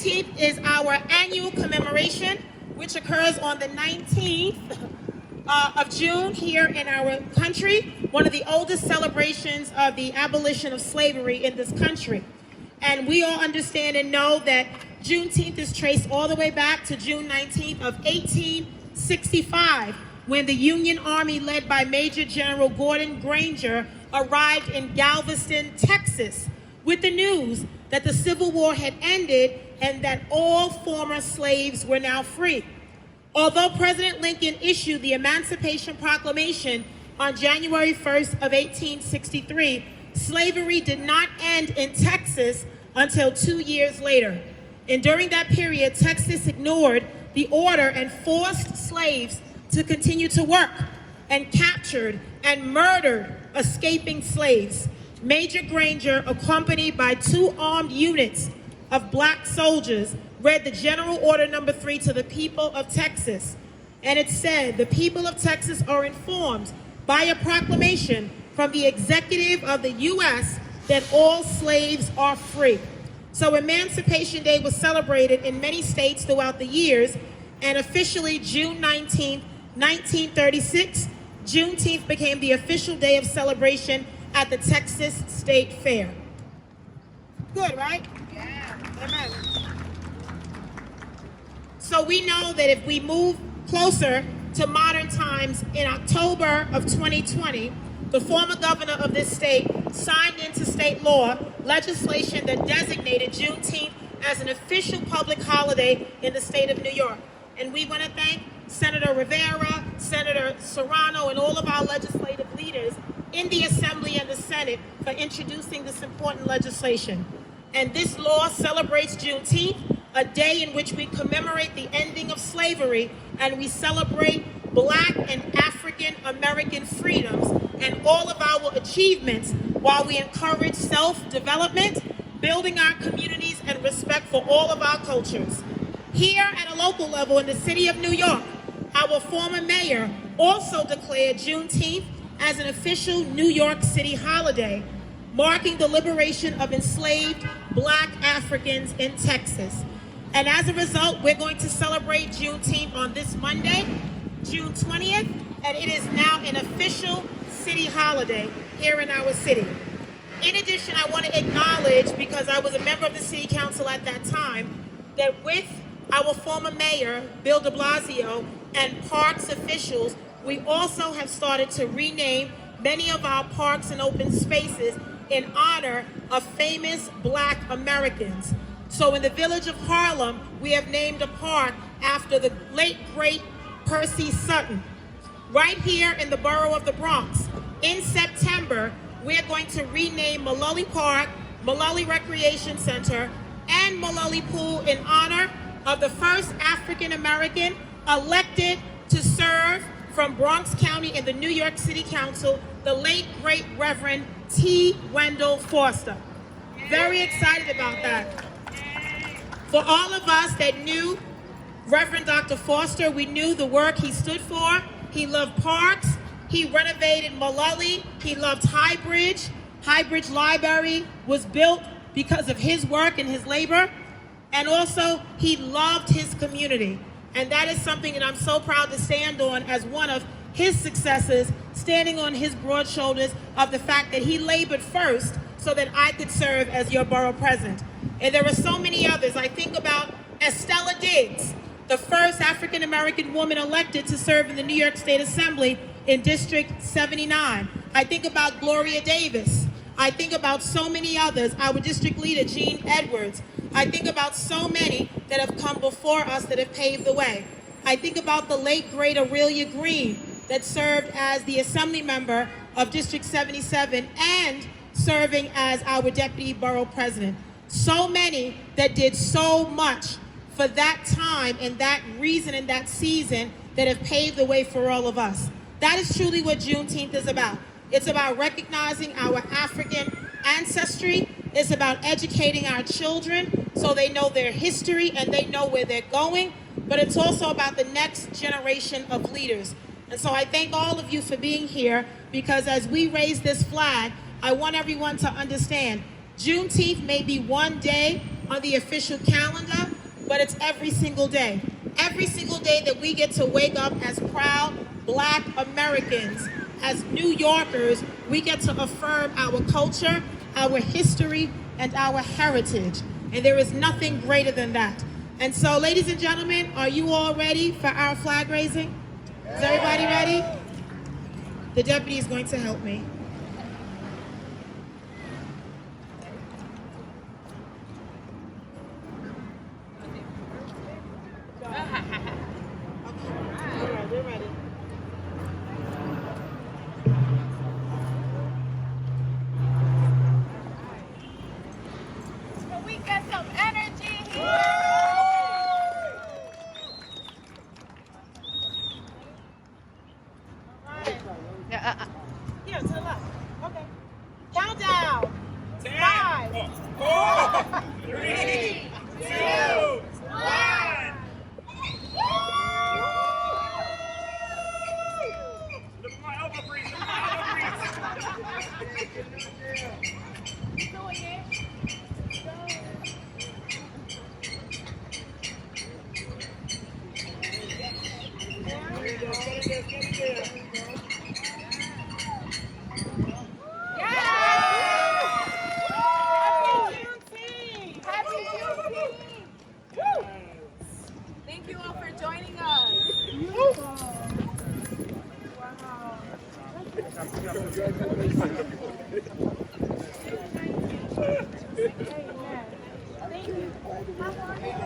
Juneteenth is our annual commemoration, which occurs on the 19th of June here in our country, one of the oldest celebrations of the abolition of slavery in this country. And we all understand and know that Juneteenth is traced all the way back to June 19th of 1865, when the Union Army led by Major General Gordon Granger arrived in Galveston, Texas, with the news that the Civil War had ended and that all former slaves were now free. Although President Lincoln issued the Emancipation Proclamation on January 1st of 1863, slavery did not end in Texas until 2 years later. And during that period, Texas ignored the order and forced slaves to continue to work, and captured and murdered escaping slaves. Major Granger, accompanied by 2 armed units of black soldiers, read the General Order Number 3 to the people of Texas. And it said, "The people of Texas are informed by a proclamation from the executive of the U.S. that all slaves are free." So Emancipation Day was celebrated in many states throughout the years, and officially June 19th, 1936, Juneteenth became the official day of celebration at the Texas State Fair. Good, right? Yeah. Amen. So we know that if we move closer to modern times, in October of 2020, the former governor of this state signed into state law legislation that designated Juneteenth as an official public holiday in the state of New York. And we want to thank Senator Rivera, Senator Serrano, and all of our legislative leaders in the Assembly and the Senate for introducing this important legislation. And this law celebrates Juneteenth, a day in which we commemorate the ending of slavery and we celebrate Black and African American freedoms and all of our achievements, while we encourage self-development, building our communities, and respect for all of our cultures. Here at a local level in the city of New York, our former mayor also declared Juneteenth as an official New York City holiday, marking the liberation of enslaved Black Africans in Texas. And as a result, we're going to celebrate Juneteenth on this Monday, June 20th, and it is now an official city holiday here in our city. In addition, I want to acknowledge, because I was a member of the city council at that time, that with our former mayor, Bill de Blasio, and parks officials, we also have started to rename many of our parks and open spaces in honor of famous Black Americans. So in the village of Harlem, we have named a park after the late, great Percy Sutton. Right here in the borough of the Bronx, in September, we're going to rename Mullally Park, Mullally Recreation Center, and Mullally Pool in honor of the first African American elected to serve from Bronx County in the New York City Council, the late, great Reverend T. Wendell Foster. Very excited about that. For all of us that knew Reverend Dr. Foster, we knew the work he stood for. He loved parks. He renovated Mullally. He loved High Bridge. High Bridge Library was built because of his work and his labor. And also, he loved his community. And that is something that I'm so proud to stand on as one of his successes, standing on his broad shoulders of the fact that he labored first so that I could serve as your borough president. And there are so many others. I think about Estella Diggs, the first African-American woman elected to serve in the New York State Assembly in District 79. I think about Gloria Davis. I think about so many others, our district leader, Gene Edwards. I think about so many that have come before us that have paved the way. I think about the late, great Aurelia Green that served as the assembly member of District 77 and serving as our deputy borough president. So many that did so much for that time and that reason and that season that have paved the way for all of us. That is truly what Juneteenth is about. It's about recognizing our African ancestry. It's about educating our children so they know their history and they know where they're going. But it's also about the next generation of leaders. And so I thank all of you for being here, because as we raise this flag, I want everyone to understand Juneteenth may be one day on the official calendar, but it's every single day. Every single day that we get to wake up as proud Black Americans, as New Yorkers, we get to affirm our culture, our history, and our heritage. And there is nothing greater than that. And so, ladies and gentlemen, are you all ready for our flag raising? Is everybody ready? The deputy is going to help me. We're ready. Can we get some energy here? Here, to the left. Okay. Countdown. 5, 4, 3, 2, 1. Look at my elbow freeze. Look at my elbow freeze. Doing it. Happy Juneteenth! Thank you all for joining us. Thank you. How are you?